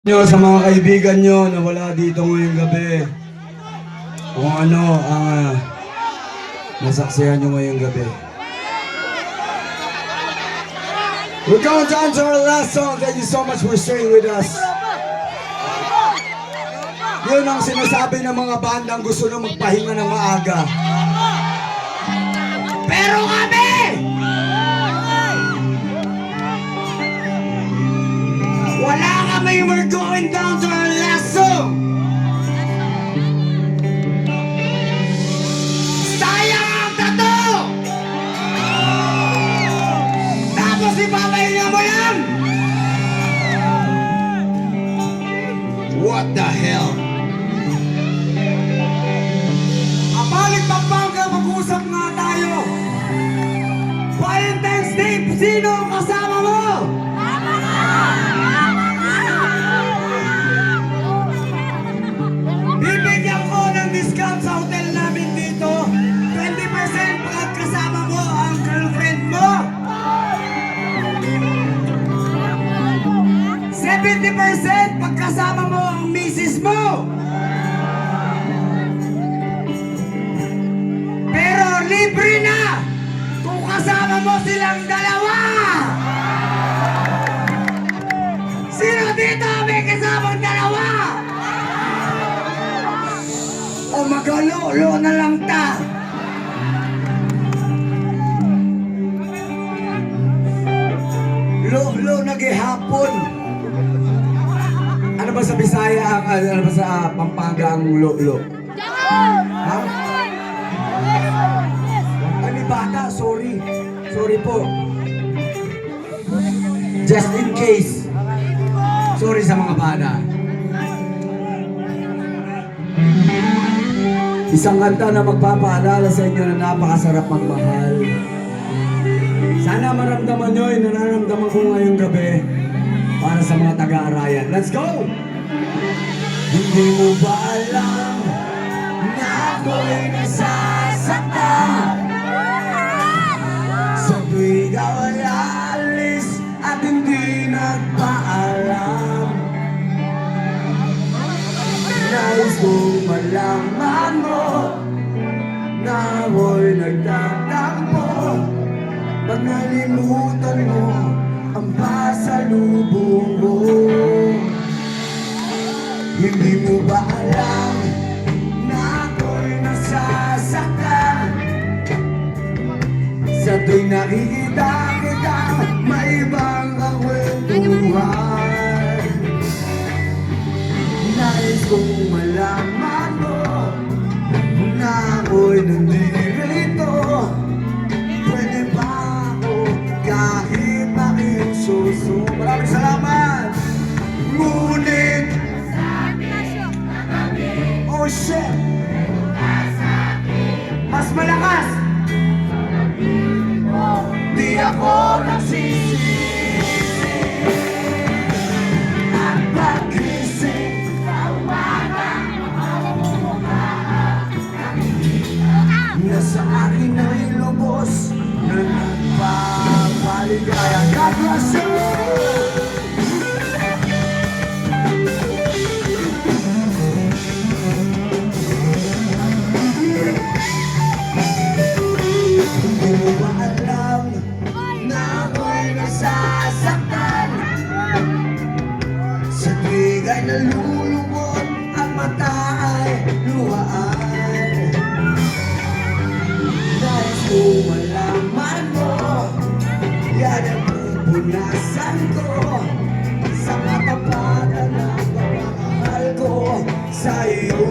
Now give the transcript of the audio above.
Nyo sa mga kaibigan nyo na wala dito ngayong gabi, kung ano ang nasaksihan nyo ngayong gabi. We're going to answer our last song. Thank you so much for staying with us. Yun ang sinasabi ng mga bandang gusto na magpahinga ng maaga. Pero kami! Wala kami, we're going down to our last song. Sayang ang tato! Tapos ipapahinga mo yan! What the hell? Apalit Pampanga, mag-usap nga tayo. Valentine's Day, sino ang kasama mo? Bibigyan ko ng discount sa hotel namin dito. 20% pag kasama mo ang girlfriend mo. 70% pag kasama mo ang misis mo. Pero libre na kung kasama mo silang dalawa. Sino dito may kasamang dalawa? O magalo-lo na lang ta. Lo-lo na gihapon. Ano ba sa Bisaya ang ano ba sa Pampanga ang lo-lo? Ha? Ani bata, sorry. Sorry po. Just in case. Sorry sa mga bata. Isang kanta na magpapaalala sa inyo na napakasarap magmahal. Sana maramdaman nyo yung nararamdaman ko ngayong gabi para sa mga taga-Arayan. Let's go! Hindi mo ba alam na ako'y nasasaktan? Sa tuwing ikaw ay alis at hindi nagpaalam. Nais kong malaman mo na ako'y nagtatakbo pag nalimutan mo ang pasalubong mo. Hindi mo ba alam na ako'y nasasaktan? Sa tuwing nakikita kita, may ibang kakwentuhan. Nais kong malaman mo na ako'y nandirito. Pwede ba ako kahit makiususo? Maraming salamat! Ngunit oh shit! Mas malakas! Di ako nagsisisi. At pag-isip sa umaga, nasa akin ay lubos na nagpapaligaya. God bless you! Hindi mo ba alam na ako'y nasasaktan? Sa tuwing ay nalulungkot at mata ay luhaan. Nais kong malaman mo, yan ang pupunasan ko sa katapatan ng pagmamahal ko sa iyo.